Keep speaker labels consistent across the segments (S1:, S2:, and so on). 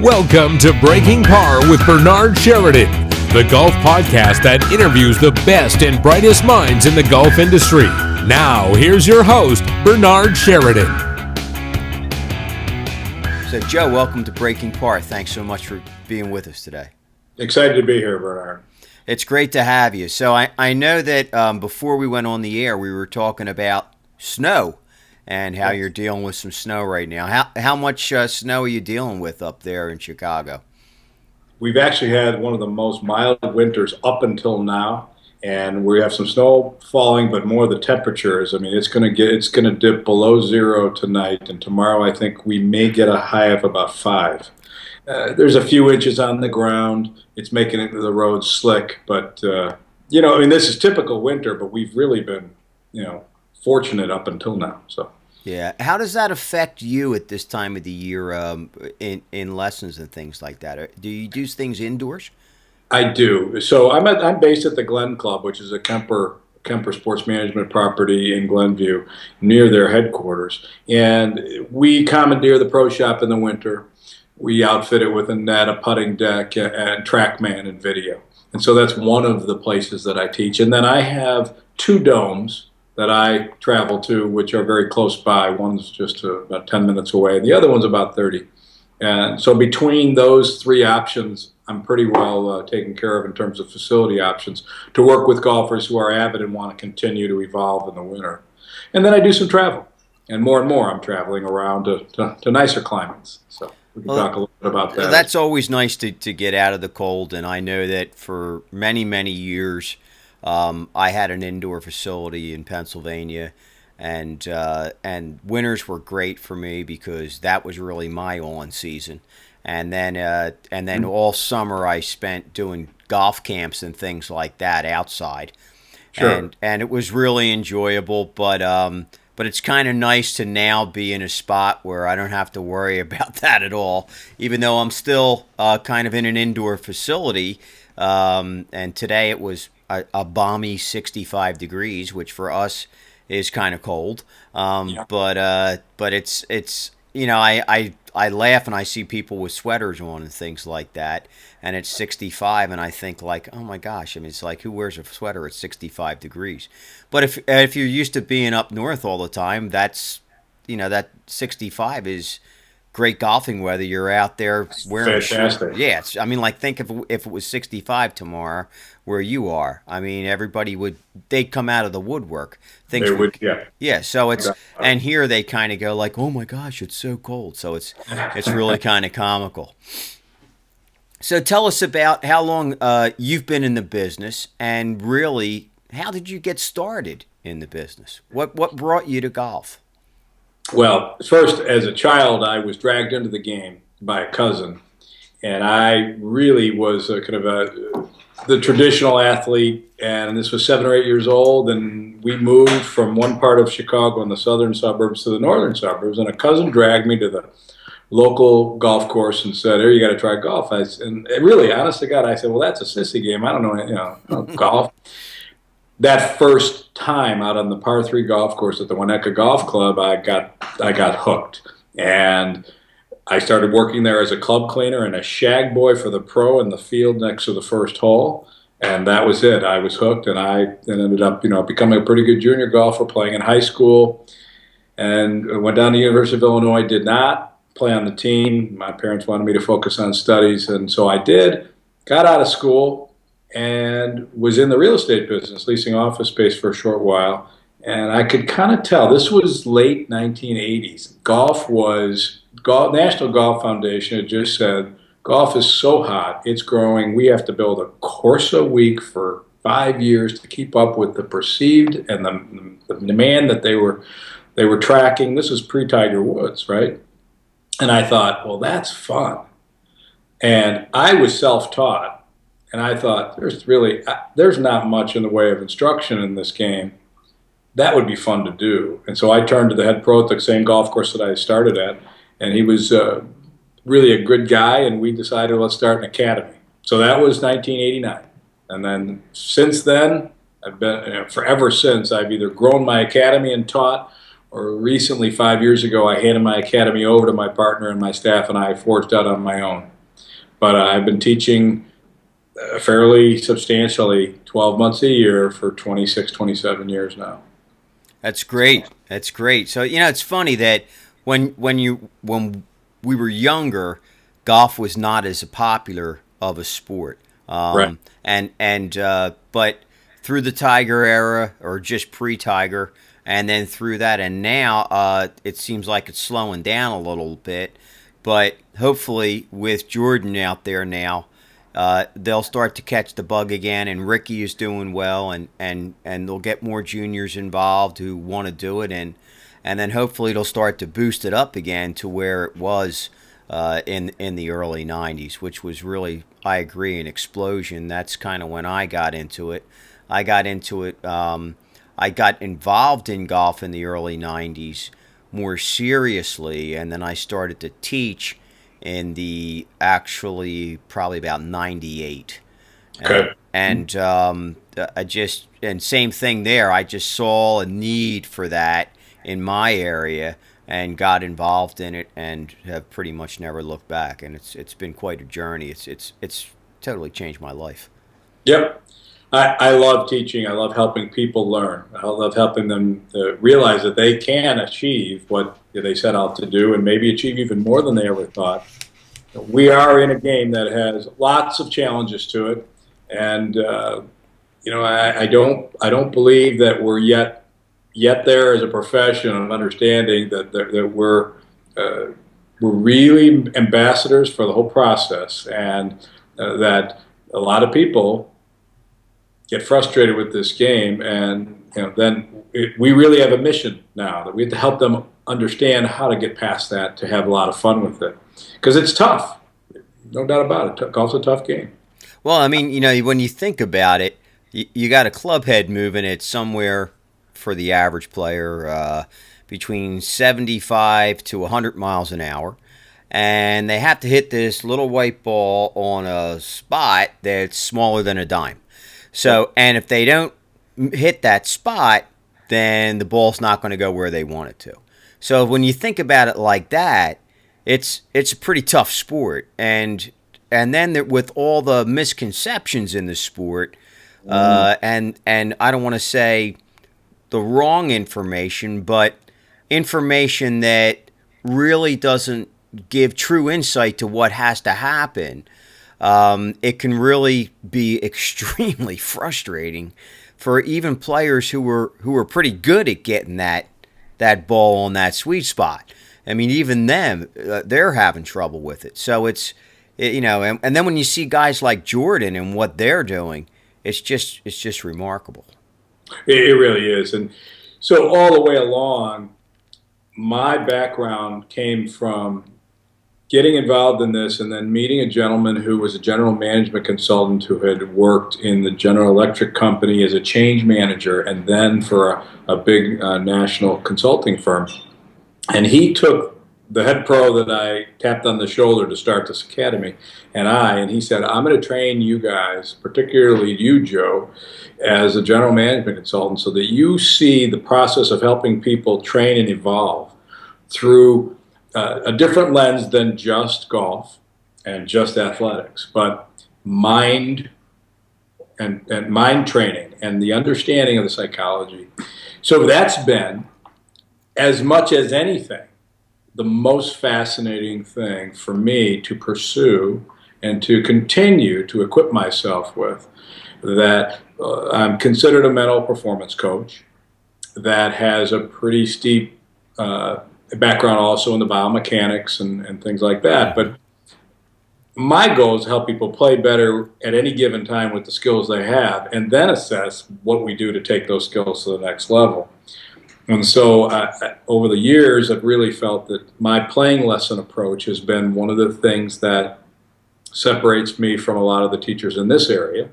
S1: Welcome to Breaking Par with Bernard Sheridan, the golf podcast that interviews the best and brightest minds in the golf industry. Now, here's your host, Bernard Sheridan.
S2: So, Joe, welcome to Breaking Par. Thanks so much for being with us today.
S3: Excited to be here, Bernard.
S2: It's great to have you. So I know that before we went on the air, we were talking about snow and how you're dealing with some snow right now. How much snow are you dealing with up there in Chicago?
S3: We've actually had one of the most mild winters up until now, and we have some snow falling, but more the temperatures. I mean, it's going to dip below zero tonight, and tomorrow I think we may get a high of about 5. There's a few inches on the ground. It's making it to the roads slick, but this is typical winter, but we've really been, fortunate up until now. So
S2: yeah, how does that affect you at this time of the year in lessons and things like that? Do you do things indoors?
S3: I do. So I'm based at the Glen Club, which is a Kemper Sports Management property in Glenview, near their headquarters, and we commandeer the pro shop in the winter. We outfit it with a net, a putting deck, and TrackMan and video. And so that's one of the places that I teach. And then I have 2 domes that I travel to, which are very close by. One's just about 10 minutes away, and the other one's about 30. And so between those 3 options, I'm pretty well taken care of in terms of facility options to work with golfers who are avid and want to continue to evolve in the winter. And then I do some travel. And more I'm traveling around to nicer climates. So we can talk a little bit about that.
S2: That's always nice to get out of the cold, and I know that for many, many years, I had an indoor facility in Pennsylvania, and winters were great for me because that was really my on season. And then all summer I spent doing golf camps and things like that outside.
S3: Sure.
S2: And it was really enjoyable, but it's kind of nice to now be in a spot where I don't have to worry about that at all, even though I'm still kind of in an indoor facility. And today it was a balmy 65 degrees, which for us is kind of cold. But it's I laugh and I see people with sweaters on and things like that, and it's 65, and I think like, oh my gosh, I mean, it's like, who wears a sweater at 65 degrees? But if you're used to being up north all the time, that 65 is great golfing weather. You're out there wearing
S3: fantastic.
S2: Yeah, think if it was 65 tomorrow where you are. I mean, they'd come out of the woodwork.
S3: They would, yeah.
S2: Yeah, so it's and here they kind of go like, oh my gosh, it's so cold. So it's really kind of comical. So tell us about how long you've been in the business, and really, how did you get started in the business? What brought you to golf?
S3: Well, first, as a child, I was dragged into the game by a cousin, and I really was the traditional athlete, and this was 7 or 8 years old, and we moved from one part of Chicago in the southern suburbs to the northern suburbs, and a cousin dragged me to the local golf course and said, "Here, you got to try golf." And really, honest to God, I said, "Well, that's a sissy game. I don't know, golf." That first time out on the par 3 golf course at the Winnetka Golf Club, I got hooked, and I started working there as a club cleaner and a shag boy for the pro in the field next to the first hole, and that was it. I was hooked, and I ended up, becoming a pretty good junior golfer, playing in high school, and went down to the University of Illinois. Did not play on the team. My parents wanted me to focus on studies, and so I did. Got out of school and was in the real estate business, leasing office space for a short while. And I could kind of tell, this was late 1980s. National Golf Foundation had just said, golf is so hot, it's growing. We have to build a course a week for 5 years to keep up with the perceived and the demand that they were tracking. This was pre-Tiger Woods, right? And I thought, well, that's fun. And I was self-taught. And I thought, there's not much in the way of instruction in this game. That would be fun to do. And so I turned to the head pro at the same golf course that I started at, and he was really a good guy, and we decided, let's start an academy. So that was 1989. And then since then, I've been, forever since, I've either grown my academy and taught, or recently, 5 years ago, I handed my academy over to my partner and my staff, and I forged out on my own. But I've been teaching fairly substantially 12 months a year for 26, 27 years now.
S2: That's great. That's great. So it's funny that when we were younger, golf was not as popular of a sport.
S3: Right.
S2: But through the Tiger era, or just pre-Tiger, and then through that, and now it seems like it's slowing down a little bit. But hopefully, with Jordan out there now, they'll start to catch the bug again, and Ricky is doing well, and they'll get more juniors involved who want to do it, and then hopefully it'll start to boost it up again to where it was in the early '90s, which was really, I agree, an explosion. That's kind of when I got into it. I got into it. I got involved in golf in the early '90s more seriously, and then I started to teach in the actually probably about '98.
S3: Okay.
S2: And same thing there. I just saw a need for that in my area and got involved in it, and have pretty much never looked back. And it's been quite a journey. It's totally changed my life.
S3: Yep. I love teaching. I love helping people learn. I love helping them realize that they can achieve what they set out to do, and maybe achieve even more than they ever thought. We are in a game that has lots of challenges to it, and I don't believe that we're yet there as a profession of understanding that we're really ambassadors for the whole process, and that a lot of people get frustrated with this game, and we really have a mission now that we have to help them understand how to get past that, to have a lot of fun with it, because it's tough, no doubt about it. Golf's a tough game.
S2: Well, I mean, when you think about it, you got a club head moving it somewhere for the average player between 75 to 100 miles an hour, and they have to hit this little white ball on a spot that's smaller than a dime. So, and if they don't hit that spot, then the ball's not going to go where they want it to. So when you think about it like that, it's a pretty tough sport. And then with all the misconceptions in the sport, and I don't want to say the wrong information, but information that really doesn't give true insight to what has to happen, it can really be extremely frustrating for even players who are pretty good at getting that ball on that sweet spot. I mean, even them, they're having trouble with it. So and then when you see guys like Jordan and what they're doing, it's just remarkable.
S3: It really is. And so all the way along, my background came from getting involved in this, and then meeting a gentleman who was a general management consultant who had worked in the General Electric company as a change manager, and then for a big national consulting firm. And he took the head pro that I tapped on the shoulder to start this academy, and he said, I'm going to train you guys, particularly you, Joe, as a general management consultant, so that you see the process of helping people train and evolve through a different lens than just golf and just athletics, but mind and mind training and the understanding of the psychology. So that's been, as much as anything, the most fascinating thing for me to pursue and to continue to equip myself with. That I'm considered a mental performance coach that has a pretty steep background also in the biomechanics and things like that. But my goal is to help people play better at any given time with the skills they have, and then assess what we do to take those skills to the next level. And so over the years, I've really felt that my playing lesson approach has been one of the things that separates me from a lot of the teachers in this area.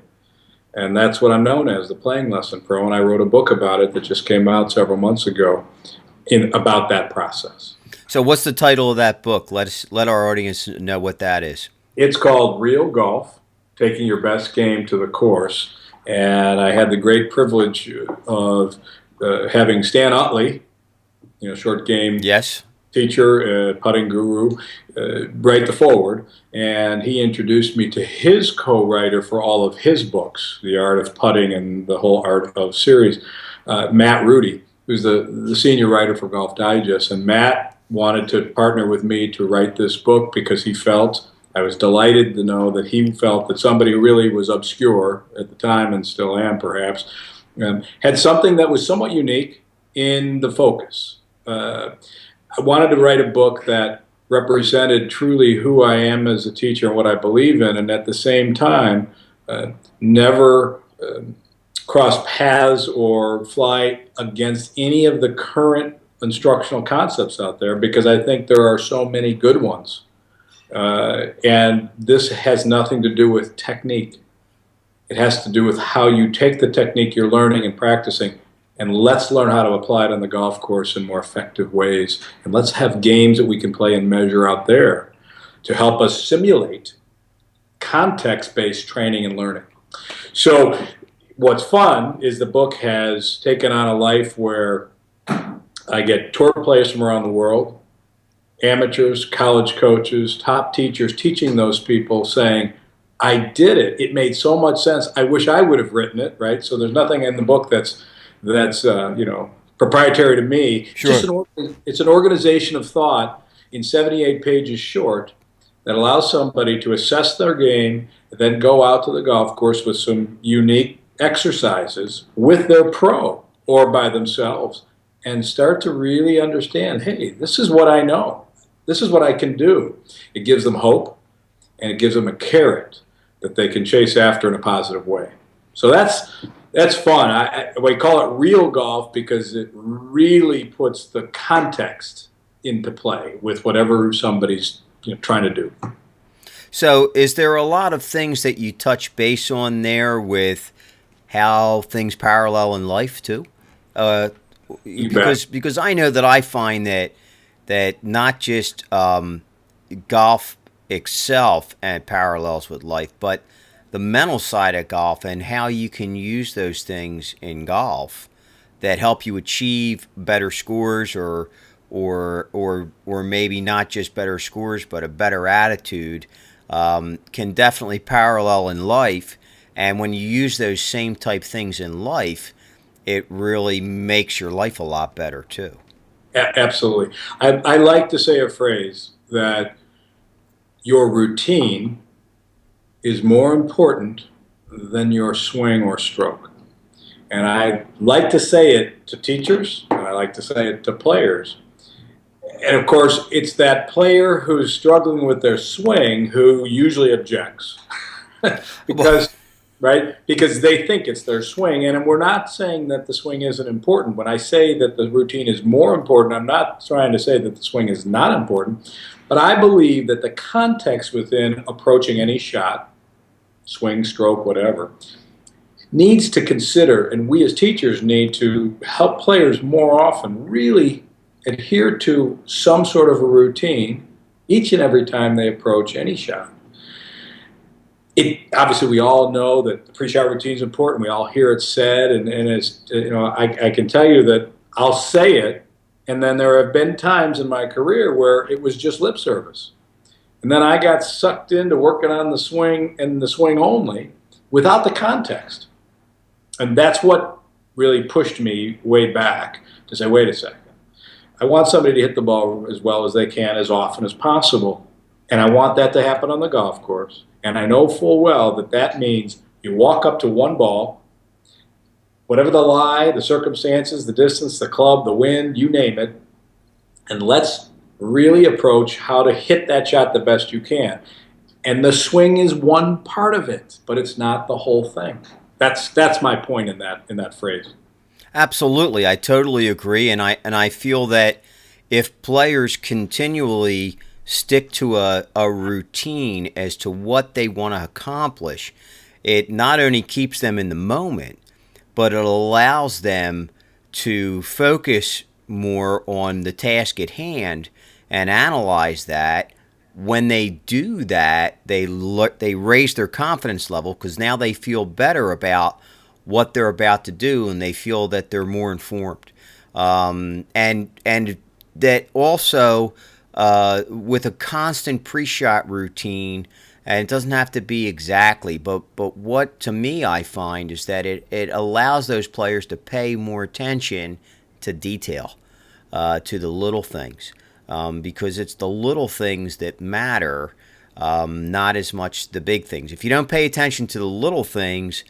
S3: And that's what I'm known as, the playing lesson pro. And I wrote a book about it that just came out several months ago about that process.
S2: So what's the title of that book? Let our audience know what that is.
S3: It's called Real Golf, Taking Your Best Game to the Course. And I had the great privilege of having Stan Utley, short game
S2: Yes.
S3: teacher, putting guru, write the foreword, and he introduced me to his co-writer for all of his books, The Art of Putting and the whole Art of Series, Matt Rudy, who's the senior writer for Golf Digest. And Matt wanted to partner with me to write this book because he felt, I was delighted to know that he felt that somebody who really was obscure at the time, and still am perhaps, had something that was somewhat unique in the focus. I wanted to write a book that represented truly who I am as a teacher and what I believe in, and at the same time, never cross paths or fly against any of the current instructional concepts out there, because I think there are so many good ones. And this has nothing to do with technique. It has to do with how you take the technique you're learning and practicing, and let's learn how to apply it on the golf course in more effective ways. And let's have games that we can play and measure out there to help us simulate context-based training and learning. So what's fun is the book has taken on a life where I get tour players from around the world, amateurs, college coaches, top teachers, teaching those people, saying, I did it. It made so much sense. I wish I would have written it, right? So there's nothing in the book that's proprietary to me.
S2: Sure.
S3: It's an organization of thought in 78 pages short that allows somebody to assess their game, then go out to the golf course with some unique exercises with their pro or by themselves, and start to really understand, hey, this is what I know. This is what I can do. It gives them hope, and it gives them a carrot that they can chase after in a positive way. So that's fun. We call it real golf because it really puts the context into play with whatever somebody's trying to do.
S2: So is there a lot of things that you touch base on there with how things parallel in life too? Because I know that I find that not just golf itself and parallels with life, but the mental side of golf and how you can use those things in golf that help you achieve better scores or maybe not just better scores but a better attitude can definitely parallel in life. And when you use those same type things in life, it really makes your life a lot better too.
S3: Absolutely. I like to say a phrase that your routine is more important than your swing or stroke. And I like to say it to teachers, and I like to say it to players. And of course, it's that player who's struggling with their swing who usually objects. because they think it's their swing. And we're not saying that the swing isn't important. When I say that the routine is more important, I'm not trying to say that the swing is not important, but I believe that the context within approaching any shot, swing, stroke, whatever, needs to consider, and we as teachers need to help players more often really adhere to some sort of a routine each and every time they approach any shot. Obviously, we all know that the pre-shot routine is important. We all hear it said, and it's, I can tell you that I'll say it, and then there have been times in my career where it was just lip service. And then I got sucked into working on the swing and the swing only without the context. And that's what really pushed me way back to say, wait a second. I want somebody to hit the ball as well as they can as often as possible. And I want that to happen on the golf course. And I know full well that that means you walk up to one ball, whatever the lie, the circumstances, the distance, the club, the wind, you name it, and let's really approach how to hit that shot the best you can. And the swing is one part of it, but it's not the whole thing. That's my point in that phrase.
S2: Absolutely, I totally agree, and I feel that if players continually stick to a routine as to what they want to accomplish, it not only keeps them in the moment, but it allows them to focus more on the task at hand and analyze that. When they do that, they raise their confidence level because now they feel better about what they're about to do and they feel that they're more informed. And that also with a constant pre-shot routine, and it doesn't have to be exactly, but what to me I find is that it allows those players to pay more attention to detail, to the little things, because it's the little things that matter, not as much the big things. If you don't pay attention to the little things,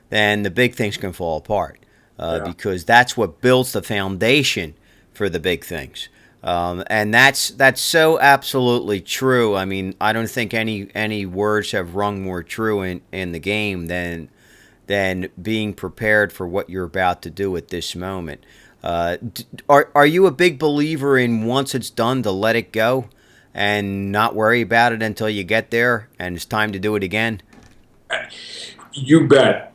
S2: then the big things can fall apart, because that's what builds the foundation for the big things. And that's so absolutely true. I mean, I don't think any words have rung more true in the game than being prepared for what you're about to do at this moment. Are you a big believer in once it's done to let it go and not worry about it until you get there and it's time to do it again?
S3: You bet.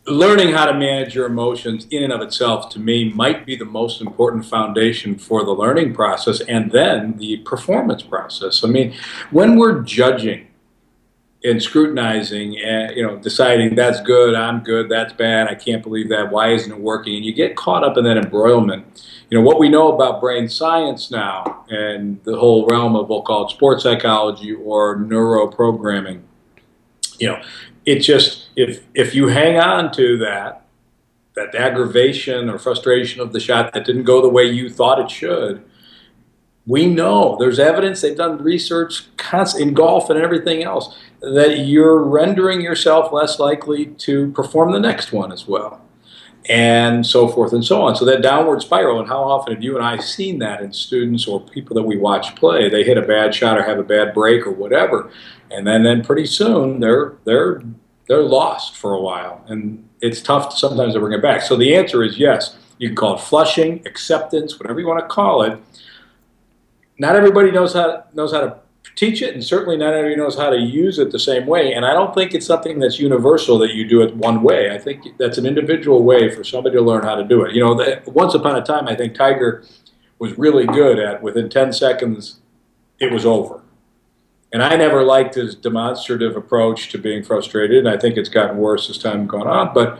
S3: Learning how to manage your emotions in and of itself, to me, might be the most important foundation for the learning process and then the performance process. I mean, when we're judging and scrutinizing and, deciding that's good, I'm good, that's bad, I can't believe that, why isn't it working, and you get caught up in that embroilment. What we know about brain science now and the whole realm of, we'll call it sports psychology or neuroprogramming, it just, if you hang on to that aggravation or frustration of the shot that didn't go the way you thought it should, we know there's evidence, they've done research in golf and everything else, that you're rendering yourself less likely to perform the next one as well, and so forth and so on. So that downward spiral, and how often have you and I seen that in students or people that we watch play? They hit a bad shot or have a bad break or whatever, and then pretty soon they're lost for a while, and it's tough sometimes to bring it back. So the answer is yes. You can call it flushing, acceptance, whatever you want to call it. Not everybody knows how to teach it, and certainly not everybody knows how to use it the same way. And I don't think it's something that's universal that you do it one way. I think that's an individual way for somebody to learn how to do it. Once upon a time, I think Tiger was really good at within 10 seconds, it was over. And I never liked his demonstrative approach to being frustrated, and I think it's gotten worse as time gone on. But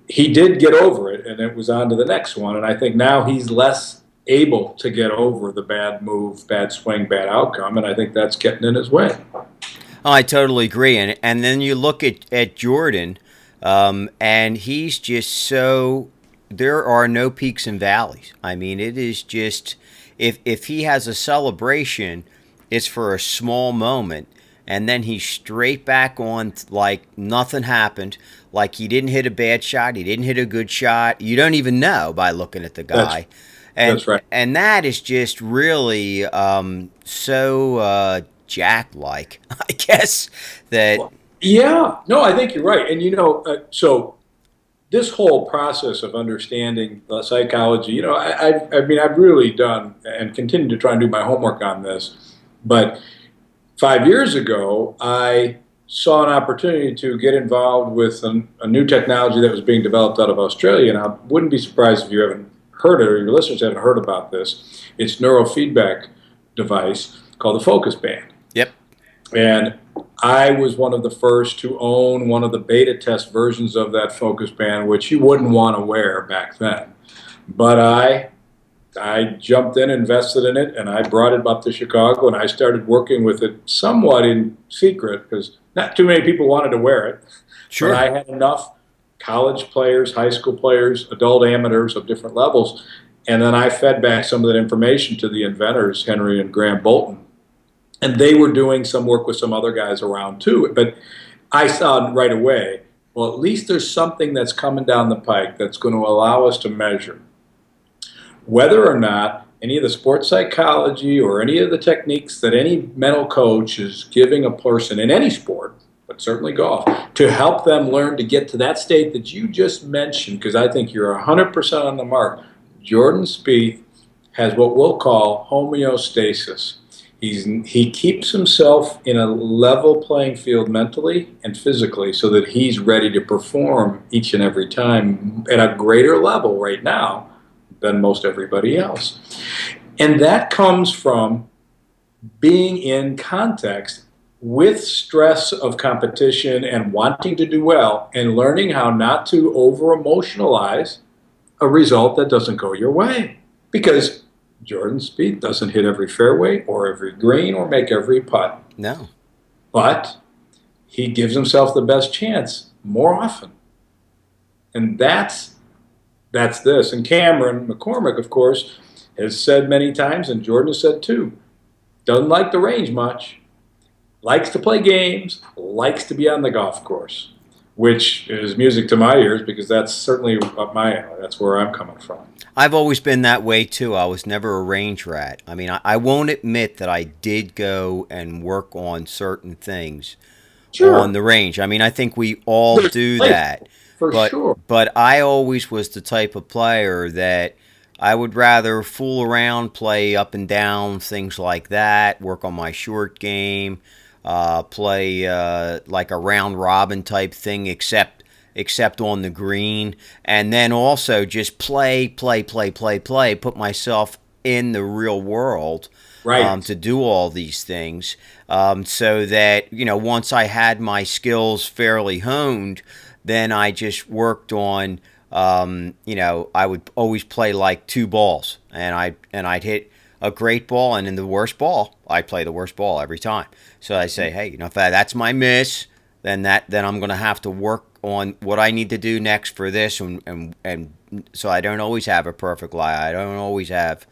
S3: he did get over it, and it was on to the next one. And I think now he's less able to get over the bad move, bad swing, bad outcome, and I think that's getting in his way.
S2: Oh, I totally agree. And then you look at Jordan, and he's just so, there are no peaks and valleys. I mean, it is just, if he has a celebration, it's for a small moment, and then he's straight back on like nothing happened, like he didn't hit a bad shot, he didn't hit a good shot. You don't even know by looking at the guy.
S3: That's right.
S2: And that is just really so Jack-like, I guess.
S3: Yeah, no, I think you're right. And so this whole process of understanding the psychology, I've really done and continue to try and do my homework on this. But 5 years ago, I saw an opportunity to get involved with a new technology that was being developed out of Australia, and I wouldn't be surprised if you haven't heard it or your listeners haven't heard about this. It's neurofeedback device called the Focus Band.
S2: Yep.
S3: And I was one of the first to own one of the beta test versions of that Focus Band, which you wouldn't want to wear back then. But I jumped in, invested in it, and I brought it up to Chicago, and I started working with it somewhat in secret because not too many people wanted to wear it.
S2: Sure.
S3: But I had enough college players, high school players, adult amateurs of different levels, and then I fed back some of that information to the inventors, Henry and Graham Bolton, and they were doing some work with some other guys around too. But I saw right away, well, at least there's something that's coming down the pike that's going to allow us to measure whether or not any of the sports psychology or any of the techniques that any mental coach is giving a person in any sport, but certainly golf, to help them learn to get to that state that you just mentioned, because I think you're 100% on the mark. Jordan Spieth has what we'll call homeostasis. He keeps himself in a level playing field mentally and physically so that he's ready to perform each and every time at a greater level right now than most everybody else. And that comes from being in context with stress of competition and wanting to do well and learning how not to over-emotionalize a result that doesn't go your way. Because Jordan Spieth doesn't hit every fairway or every green or make every putt.
S2: No.
S3: But he gives himself the best chance more often. And that's this. And Cameron McCormick, of course, has said many times, and Jordan has said too, doesn't like the range much, likes to play games, likes to be on the golf course, which is music to my ears because that's certainly up my alley. That's where I'm coming from.
S2: I've always been that way too. I was never a range rat. I mean, I won't admit that I did go and work on certain things on the range. I mean, I think we all do that. But I always was the type of player that I would rather fool around, play up and down, things like that, work on my short game, play like a round robin type thing, except on the green, and then also just play, put myself in the real world, to do all these things, so that, once I had my skills fairly honed, then I just worked on, I would always play like two balls, and I'd hit a great ball, and in the worst ball, I play the worst ball every time. So I say, hey, if that's my miss, then I'm going to have to work on what I need to do next for this, and so I don't always have a perfect lie. I don't always have.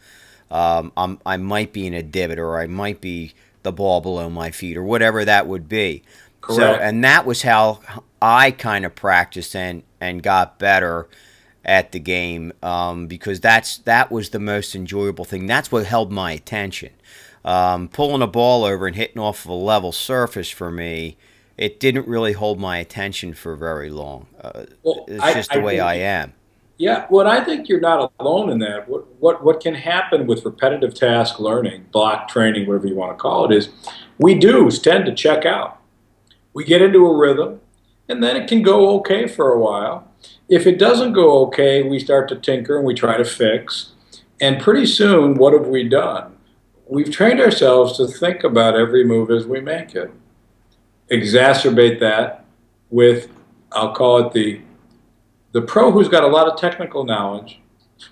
S2: I might be in a divot, or I might be the ball below my feet, or whatever that would be.
S3: Correct.
S2: So, and that was how I kind of practiced and got better at the game, because that was the most enjoyable thing. That's what held my attention. Pulling a ball over and hitting off of a level surface for me, it didn't really hold my attention for very long. It's just the way I am.
S3: Yeah, well, I think you're not alone in that. What can happen with repetitive task learning, block training, whatever you want to call it, is we do tend to check out. We get into a rhythm, and then it can go okay for a while. If it doesn't go okay, we start to tinker and we try to fix. And pretty soon, what have we done? We've trained ourselves to think about every move as we make it. Exacerbate that with, I'll call it the pro who's got a lot of technical knowledge,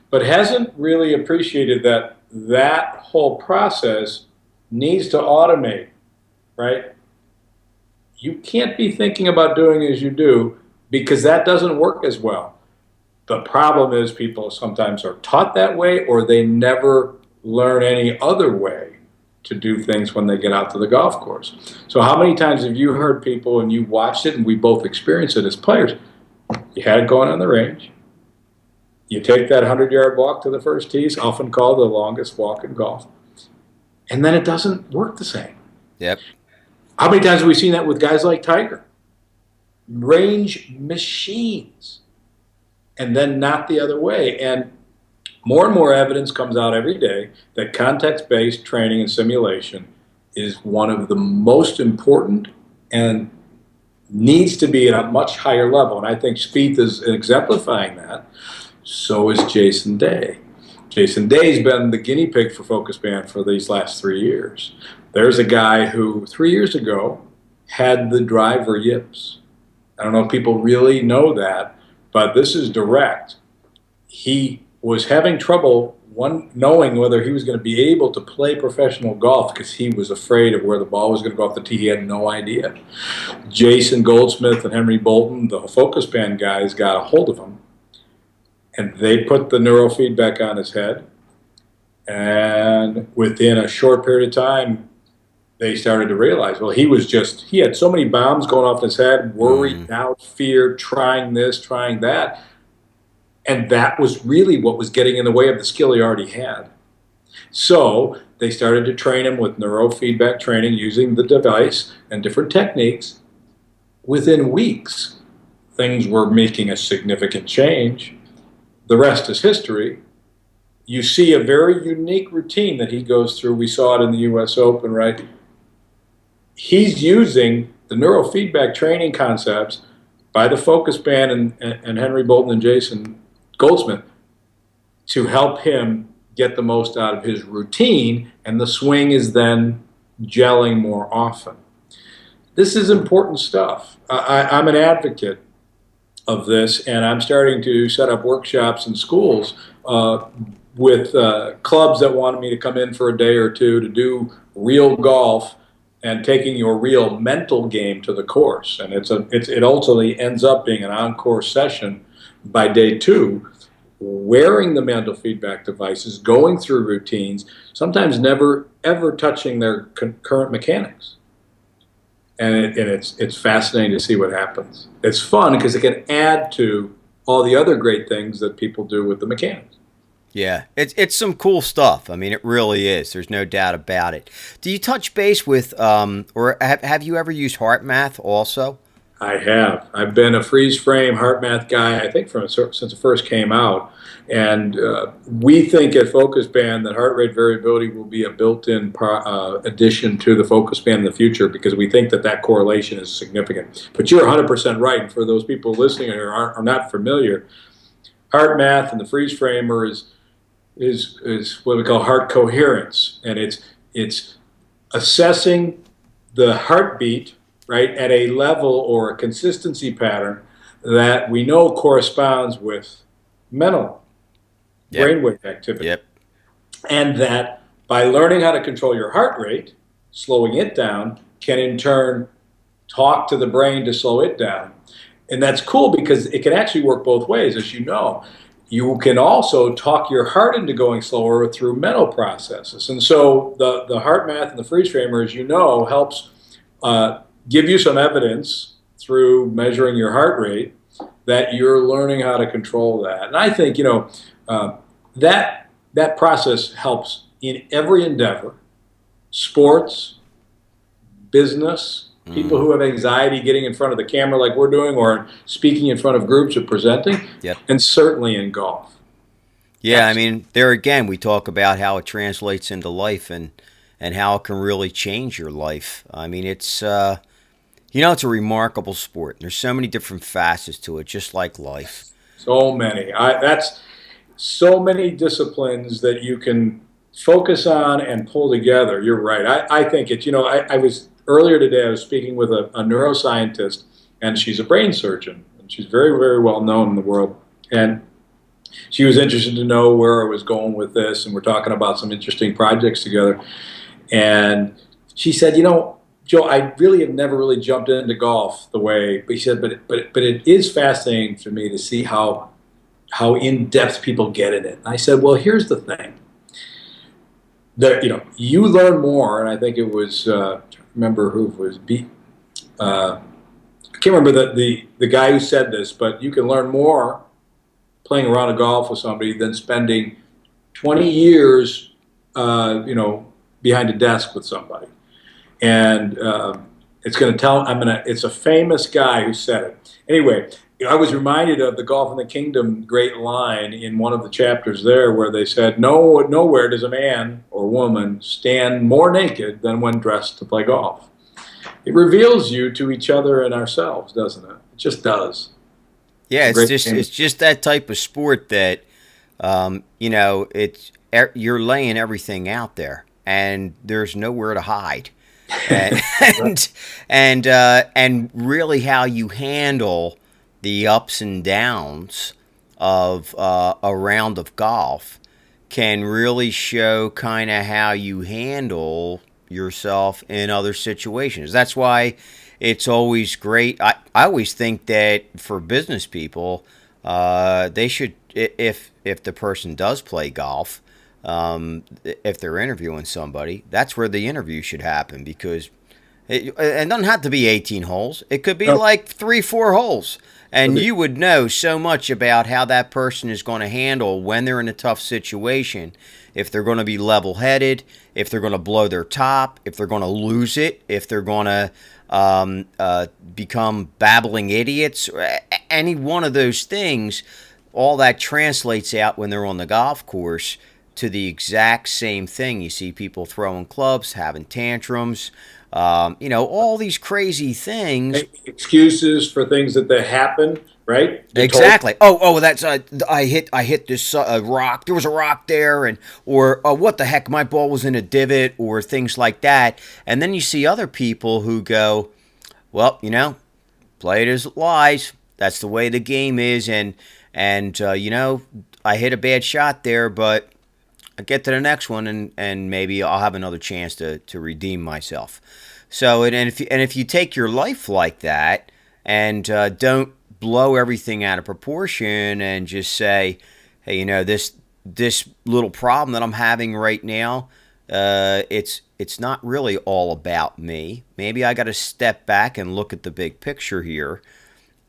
S3: but hasn't really appreciated that whole process needs to automate, right? You can't be thinking about doing as you do, because that doesn't work as well. The problem is people sometimes are taught that way, or they never learn any other way to do things when they get out to the golf course. So how many times have you heard people, and you watched it, and we both experienced it as players, you had it going on the range, you take that 100-yard walk to the first tee, often called the longest walk in golf, and then it doesn't work the same.
S2: Yep.
S3: How many times have we seen that with guys like Tiger? Range machines, and then not the other way. And more evidence comes out every day that context-based training and simulation is one of the most important and needs to be at a much higher level. And I think Spieth is exemplifying that. So is Jason Day. Jason Day's been the guinea pig for Focus Band for these last 3 years. There's a guy who 3 years ago had the driver yips. I don't know if people really know that, but this is direct. He was having trouble knowing whether he was going to be able to play professional golf because he was afraid of where the ball was going to go off the tee. He had no idea. Jason Goldsmith and Henry Bolton, the Focus Band guys, got a hold of him, and they put the neurofeedback on his head. And within a short period of time, they started to realize, well, he had so many bombs going off his head, worry, doubt, fear, trying this, trying that. And that was really what was getting in the way of the skill he already had. So they started to train him with neurofeedback training using the device and different techniques. Within weeks, things were making a significant change. The rest is history. You see a very unique routine that he goes through. We saw it in the U.S. Open, right? He's using the neurofeedback training concepts by the Focus Band and Henry Bolton and Jason Goldsmith to help him get the most out of his routine, and the swing is then gelling more often. This is important stuff. I'm an advocate of this, and I'm starting to set up workshops in schools with clubs that wanted me to come in for a day or two to do real golf and taking your real mental game to the course. And it ultimately ends up being an encore session by day two, wearing the mental feedback devices, going through routines, sometimes never ever touching their current mechanics. And it's fascinating to see what happens. It's fun because it can add to all the other great things that people do with the mechanics.
S2: Yeah, it's some cool stuff. I mean, it really is. There's no doubt about it. Do you touch base with, or have you ever used heart math also?
S3: I have. I've been a freeze frame heart math guy, I think, since it first came out. And we think at Focus Band that heart rate variability will be a built-in addition to the Focus Band in the future, because we think that correlation is significant. But you're 100% right. And for those people listening who are not familiar, heart math and the freeze framer is what we call heart coherence, and it's assessing the heartbeat, right, at a level or a consistency pattern that we know corresponds with mental brainwave activity.
S2: Yep.
S3: And that by learning how to control your heart rate, slowing it down can in turn talk to the brain to slow it down. And that's cool because it can actually work both ways, as you know. You can also talk your heart into going slower through mental processes. And so the heart math and the freeze framer, as you know, helps give you some evidence through measuring your heart rate that you're learning how to control that. And I think, that process helps in every endeavor, sports, business, people who have anxiety getting in front of the camera like we're doing, or speaking in front of groups or presenting, and certainly in golf.
S2: Yeah, I mean, there again, we talk about how it translates into life and how it can really change your life. I mean, it's a remarkable sport. There's so many different facets to it, just like life.
S3: So many. That's so many disciplines that you can focus on and pull together. You're right. I think it. I was earlier today. I was speaking with a neuroscientist, and she's a brain surgeon, and she's very, very well known in the world. And she was interested to know where I was going with this, and we're talking about some interesting projects together. And she said, Joe, I really have never really jumped into golf the way, but she said, but it is fascinating for me to see how in depth people get in it. And I said, well, here's the thing. You learn more, and I think it was remember who it was. I can't remember the guy who said this, but you can learn more playing a round of golf with somebody than spending 20 years, behind a desk with somebody. And it's going to tell. It's a famous guy who said it. Anyway, I was reminded of the Golf in the Kingdom great line in one of the chapters there, where they said, nowhere does a man or woman stand more naked than when dressed to play golf. It reveals you to each other and ourselves, doesn't it? It just does.
S2: Yeah, it's just that type of sport that, you're laying everything out there, and there's nowhere to hide, and really how you handle the ups and downs of a round of golf can really show kind of how you handle yourself in other situations. That's why it's always great. I always think that for business people, they should, if the person does play golf, if they're interviewing somebody, that's where the interview should happen, because it doesn't have to be 18 holes. It could be like 3-4 holes. And you would know so much about how that person is going to handle when they're in a tough situation, if they're going to be level-headed, if they're going to blow their top, if they're going to lose it, if they're going to become babbling idiots, any one of those things. All that translates out when they're on the golf course to the exact same thing. You see people throwing clubs, having tantrums, all these crazy things.
S3: Excuses for things that happen, right?
S2: Exactly. That's I hit this rock. There was a rock there, or what the heck? My ball was in a divot, or things like that. And then you see other people who go, well, play it as it lies. That's the way the game is, and I hit a bad shot there, but I get to the next one, and maybe I'll have another chance to redeem myself. So, and if you take your life like that, and don't blow everything out of proportion, and just say, hey, this little problem that I'm having right now, it's not really all about me. Maybe I got to step back and look at the big picture here,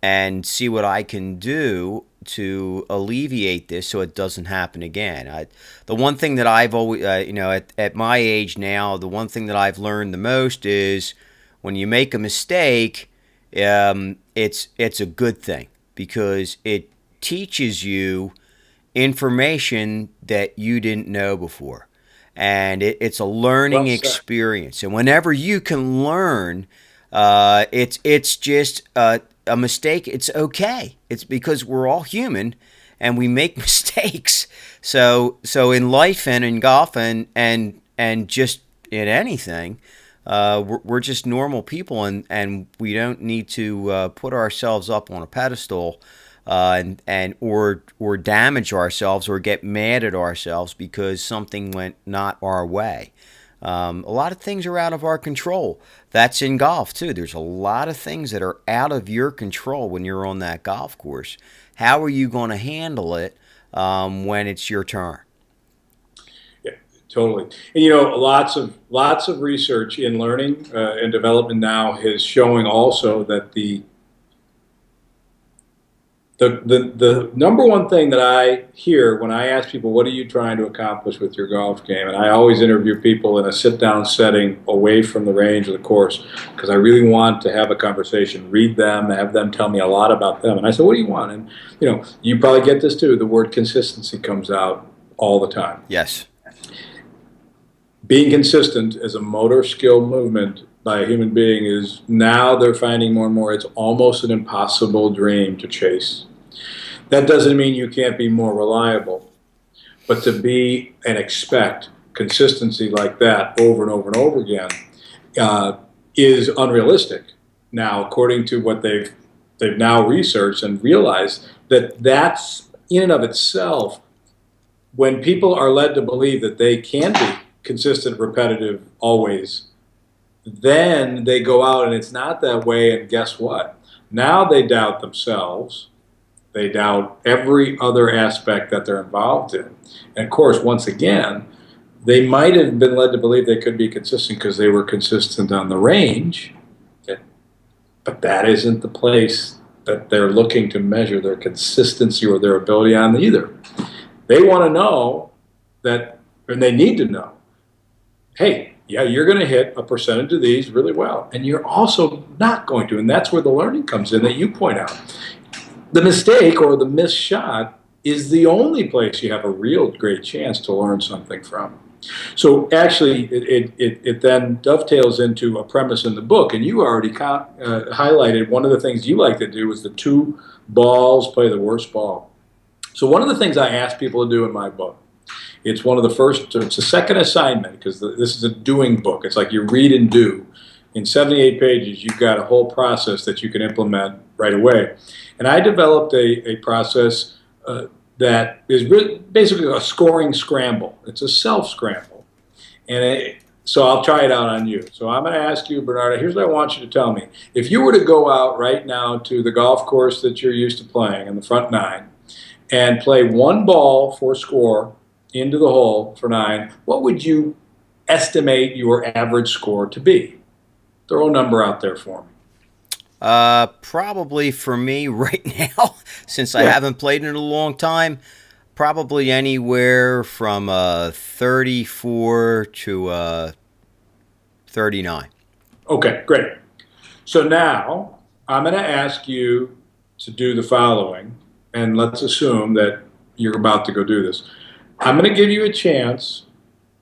S2: and see what I can do to alleviate this so it doesn't happen again. The one thing that I've always, at my age now, the one thing that I've learned the most is when you make a mistake, it's a good thing, because it teaches you information that you didn't know before. And it's a learning experience. And whenever you can learn, it's just a mistake. It's okay. It's because we're all human and we make mistakes. So in life and in golf and just in anything, we're just normal people, and we don't need to put ourselves up on a pedestal or damage ourselves or get mad at ourselves because something went not our way. A lot of things are out of our control. That's in golf too. There's a lot of things that are out of your control when you're on that golf course. How are you going to handle it when it's your turn?
S3: Yeah, totally. And lots of research in learning and development now is showing also that the number one thing that I hear when I ask people, what are you trying to accomplish with your golf game? And I always interview people in a sit-down setting away from the range of the course, because I really want to have a conversation, read them, have them tell me a lot about them. And I said, what do you want? And, you probably get this too. The word consistency comes out all the time.
S2: Yes.
S3: Being consistent as a motor skill movement by a human being is, now they're finding more and more, it's almost an impossible dream to chase. That doesn't mean you can't be more reliable, but to be and expect consistency like that over and over and over again is unrealistic. Now, according to what they've now researched and realized, that's in and of itself, when people are led to believe that they can be consistent, repetitive, always, then they go out and it's not that way, and guess what? Now they doubt themselves. They doubt every other aspect that they're involved in. And of course, once again, they might have been led to believe they could be consistent because they were consistent on the range, but that isn't the place that they're looking to measure their consistency or their ability on either. They want to know that, and they need to know, hey, yeah, you're going to hit a percentage of these really well, and you're also not going to, and that's where the learning comes in that you point out. The mistake or the missed shot is the only place you have a real great chance to learn something from. So actually, it then dovetails into a premise in the book, and you already highlighted one of the things you like to do is the two balls play the worst ball. So one of the things I ask people to do in my book, it's a second assignment, because this is a doing book. It's like you read and do. In 78 pages, you've got a whole process that you can implement right away. And I developed a process that is basically a scoring scramble. It's a self-scramble. So I'll try it out on you. So I'm going to ask you, Bernard, here's what I want you to tell me. If you were to go out right now to the golf course that you're used to playing in the front nine and play one ball for score into the hole for 9, what would you estimate your average score to be? Throw a number out there for me.
S2: Probably for me right now, since I haven't played in a long time, probably anywhere from 34 to 39.
S3: Okay, great. So now I'm going to ask you to do the following, and let's assume that you're about to go do this. I'm going to give you a chance,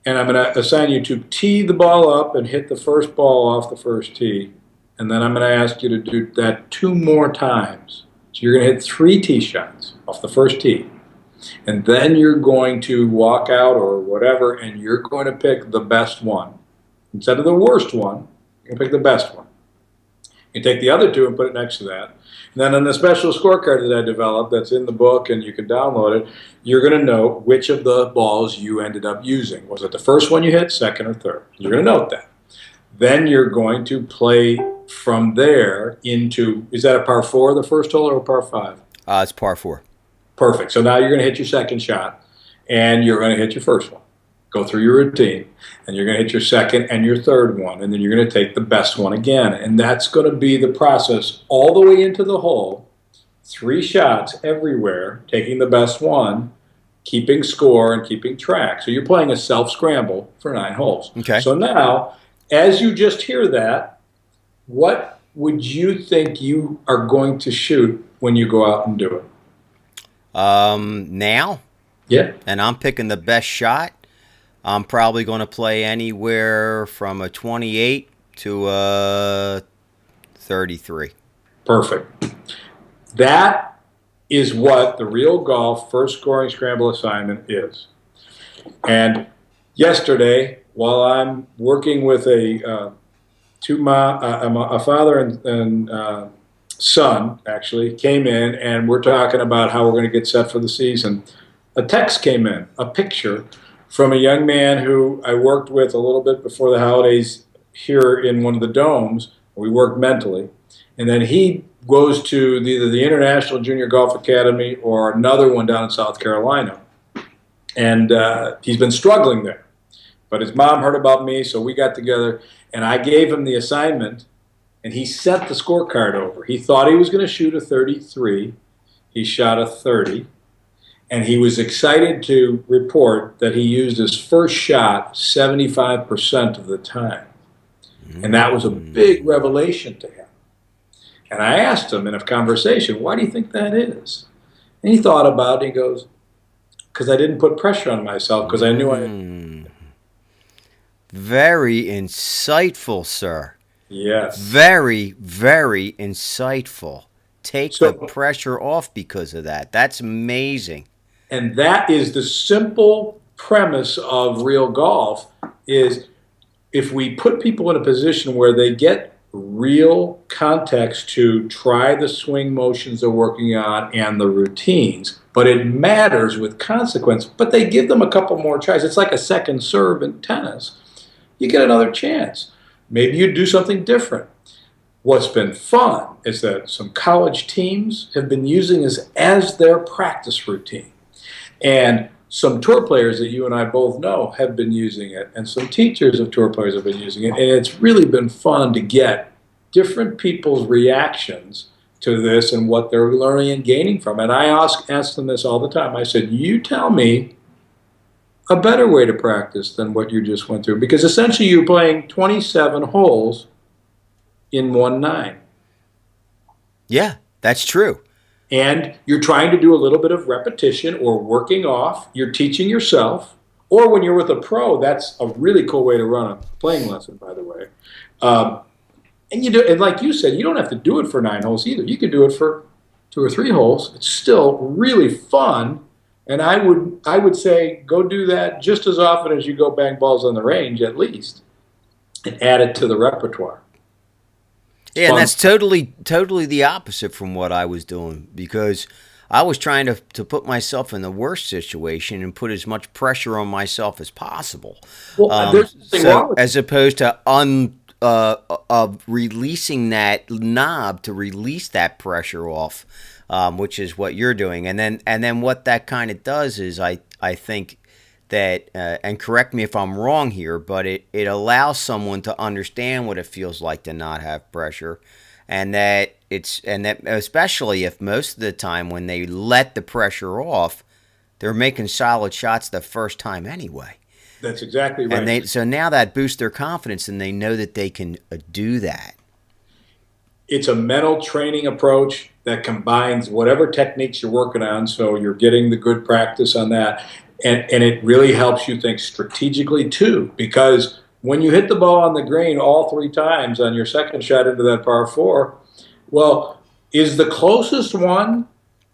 S3: and I'm going to assign you to tee the ball up and hit the first ball off the first tee. And then I'm going to ask you to do that 2 more times. So you're going to hit 3 tee shots off the first tee. And then you're going to walk out or whatever, and you're going to pick the best one. Instead of the worst one, you're going to pick the best one. You take the other 2 and put it next to that. And then on the special scorecard that I developed that's in the book and you can download it, you're going to note which of the balls you ended up using. Was it the first one you hit, second, or third? You're going to note that. Then you're going to play from there into, is that a par 4, the first hole, or a par 5?
S2: It's par 4.
S3: Perfect. So now you're going to hit your second shot, and you're going to hit your first one. Go through your routine, and you're going to hit your second and your third one, and then you're going to take the best one again. And that's going to be the process all the way into the hole, 3 shots everywhere, taking the best one, keeping score and keeping track. So you're playing a self-scramble for 9 holes.
S2: Okay.
S3: So now, as you just hear that, what would you think you are going to shoot when you go out and do it?
S2: Now?
S3: Yeah.
S2: And I'm picking the best shot. I'm probably going to play anywhere from a 28 to a 33.
S3: Perfect. That is what the Real Golf First Scoring Scramble assignment is. And yesterday, while I'm working with a father and son, actually, came in, and we're talking about how we're going to get set for the season, a text came in, a picture from a young man who I worked with a little bit before the holidays here in one of the domes. We worked mentally. And then he goes to either the International Junior Golf Academy or another one down in South Carolina. And he's been struggling there. But his mom heard about me, so we got together, and I gave him the assignment, and he sent the scorecard over. He thought he was going to shoot a 33. He shot a 30. And he was excited to report that he used his first shot 75% of the time. And that was a big revelation to him. And I asked him in a conversation, why do you think that is? And he thought about it. He goes, because I didn't put pressure on myself, because I knew I...
S2: Very insightful, sir.
S3: Yes.
S2: Very, very insightful. Take the pressure off because of that. That's amazing.
S3: And that is the simple premise of Real Golf, is if we put people in a position where they get real context to try the swing motions they're working on and the routines, but it matters with consequence, but they give them a couple more tries. It's like a second serve in tennis. You get another chance. Maybe you do something different. What's been fun is that some college teams have been using this as their practice routine. And some tour players that you and I both know have been using it, and some teachers of tour players have been using it, and it's really been fun to get different people's reactions to this and what they're learning and gaining from it. And I ask them this all the time. I said, you tell me a better way to practice than what you just went through, because essentially you're playing 27 holes in 1 9.
S2: Yeah, that's true.
S3: And you're trying to do a little bit of repetition or working off. You're teaching yourself. Or when you're with a pro, that's a really cool way to run a playing lesson, by the way. And you do, and like you said, you don't have to do it for 9 holes either. You could do it for 2 or 3 holes. It's still really fun. And I would say go do that just as often as you go bang balls on the range, at least, and add it to the repertoire.
S2: Yeah, and that's totally the opposite from what I was doing, because I was trying to put myself in the worst situation and put as much pressure on myself as possible.
S3: Well, there's nothing wrong with
S2: as opposed to releasing that knob to release that pressure off, which is what you're doing. And then what that kind of does is I think that, and correct me if I'm wrong here, but it allows someone to understand what it feels like to not have pressure, and that especially if most of the time when they let the pressure off, they're making solid shots the first time anyway.
S3: That's exactly right.
S2: And so now that boosts their confidence, and they know that they can do that.
S3: It's a mental training approach that combines whatever techniques you're working on, so you're getting the good practice on that. And it really helps you think strategically, too, because when you hit the ball on the green all 3 times on your second shot into that par 4, well, is the closest one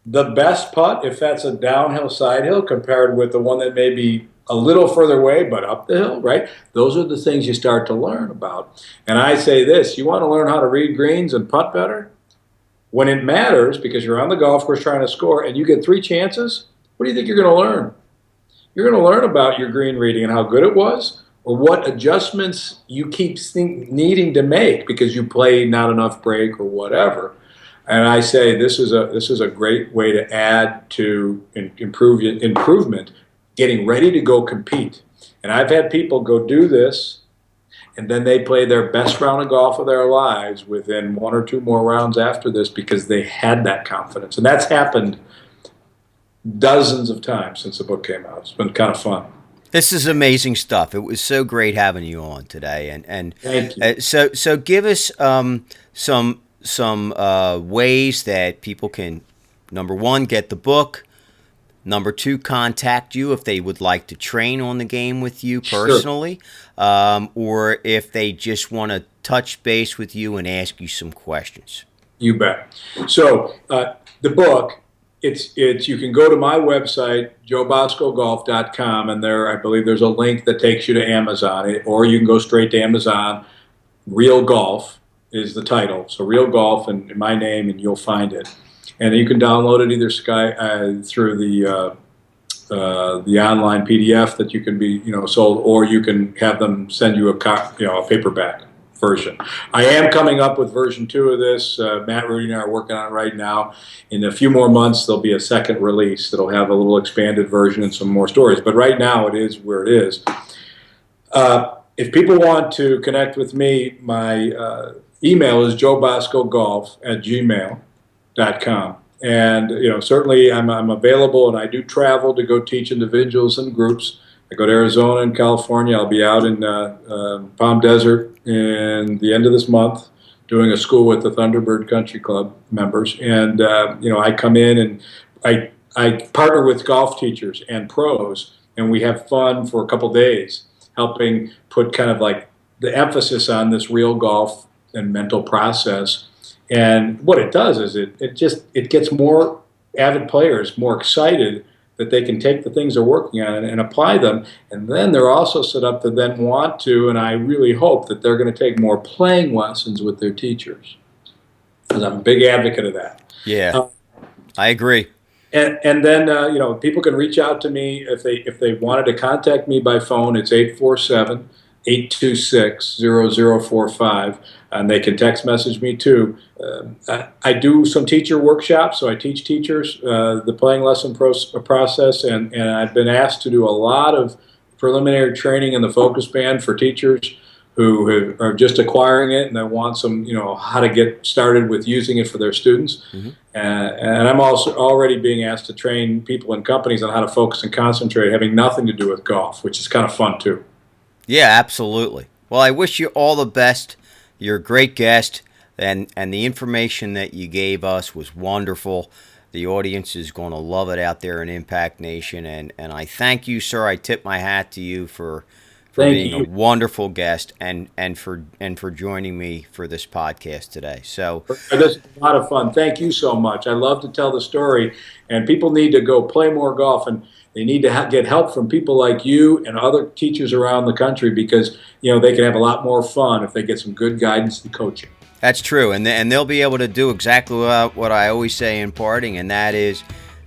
S3: the best putt if that's a downhill side hill compared with the one that may be a little further away but up the hill, right? Those are the things you start to learn about. And I say this, you want to learn how to read greens and putt better? when it matters, because you're on the golf course trying to score and you get 3 chances, what do you think you're going to learn? You're going to learn about your green reading and how good it was, or what adjustments you keep needing to make because you played not enough break or whatever. And I say this is a great way to add to improvement, getting ready to go compete. And I've had people go do this, and then they play their best round of golf of their lives within 1 or 2 more rounds after this because they had that confidence. And that's happened dozens of times since the book came out. It's been kind of fun.
S2: This is amazing stuff. It was so great having you on today. And
S3: Thank you.
S2: So give us some ways that people can, number 1, get the book. Number 2, contact you if they would like to train on the game with you personally, sure. Or if they just want to touch base with you and ask you some questions.
S3: You bet. So the book, it's you can go to my website, joeboscogolf.com, and there I believe there's a link that takes you to Amazon, or you can go straight to Amazon. Real Golf is the title, so Real Golf and my name, and you'll find it. And you can download it either through the online PDF that you can be sold, or you can have them send you a paperback version. I am coming up with version 2 of this. Matt Rudy and I are working on it right now. In a few more months, there'll be a second release that'll have a little expanded version and some more stories. But right now, it is where it is. If people want to connect with me, my email is joeboscogolf@gmail.com. And certainly I'm available, and I do travel to go teach individuals and groups. I go to Arizona and California. I'll be out in Palm Desert in the end of this month doing a school with the Thunderbird Country Club members. And I come in and I partner with golf teachers and pros, and we have fun for a couple days, helping put kind of like the emphasis on this real golf and mental process. And what it does is it gets more avid players more excited that they can take the things they're working on and apply them. And then they're also set up to then want to, and I really hope that they're going to take more playing lessons with their teachers, because I'm a big advocate of that.
S2: Yeah, I agree.
S3: And then people can reach out to me if they wanted to contact me by phone. It's 847-826-0045, and they can text message me too. I do some teacher workshops, so I teach teachers the playing lesson process, and I've been asked to do a lot of preliminary training in the focus band for teachers who are just acquiring it, and they want some, how to get started with using it for their students. Mm-hmm. And I'm also already being asked to train people in companies on how to focus and concentrate, having nothing to do with golf, which is kind of fun too.
S2: Yeah, absolutely. Well, I wish you all the best. You're a great guest, and the information that you gave us was wonderful. The audience is going to love it out there in Impact Nation, and I thank you, sir. I tip my hat to you for being a wonderful guest and for joining me for this podcast today. So
S3: this is a lot of fun. Thank you so much. I love to tell the story, and people need to go play more golf, and they need to get help from people like you and other teachers around the country, because they can have a lot more fun if they get some good guidance and coaching.
S2: That's true, and they'll be able to do exactly what I always say in parting, and that is,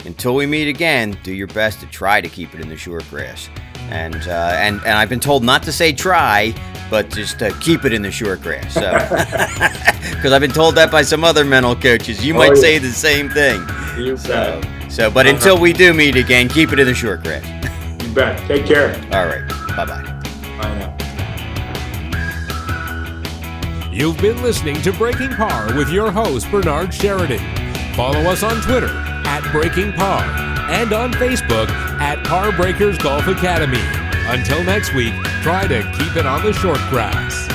S2: until we meet again, do your best to try to keep it in the short grass. And I've been told not to say try, but just to keep it in the short grass. So, because I've been told that by some other mental coaches. You might say the same thing.
S3: You bet.
S2: So, but until we do meet again, keep it in the short grass.
S3: You bet. Take care.
S2: All right. Bye-bye.
S3: Bye now.
S1: You've been listening to Breaking Par with your host, Bernard Sheridan. Follow us on Twitter @BreakingPar and on Facebook @Par Breakers Golf Academy. Until next week, try to keep it on the short grass.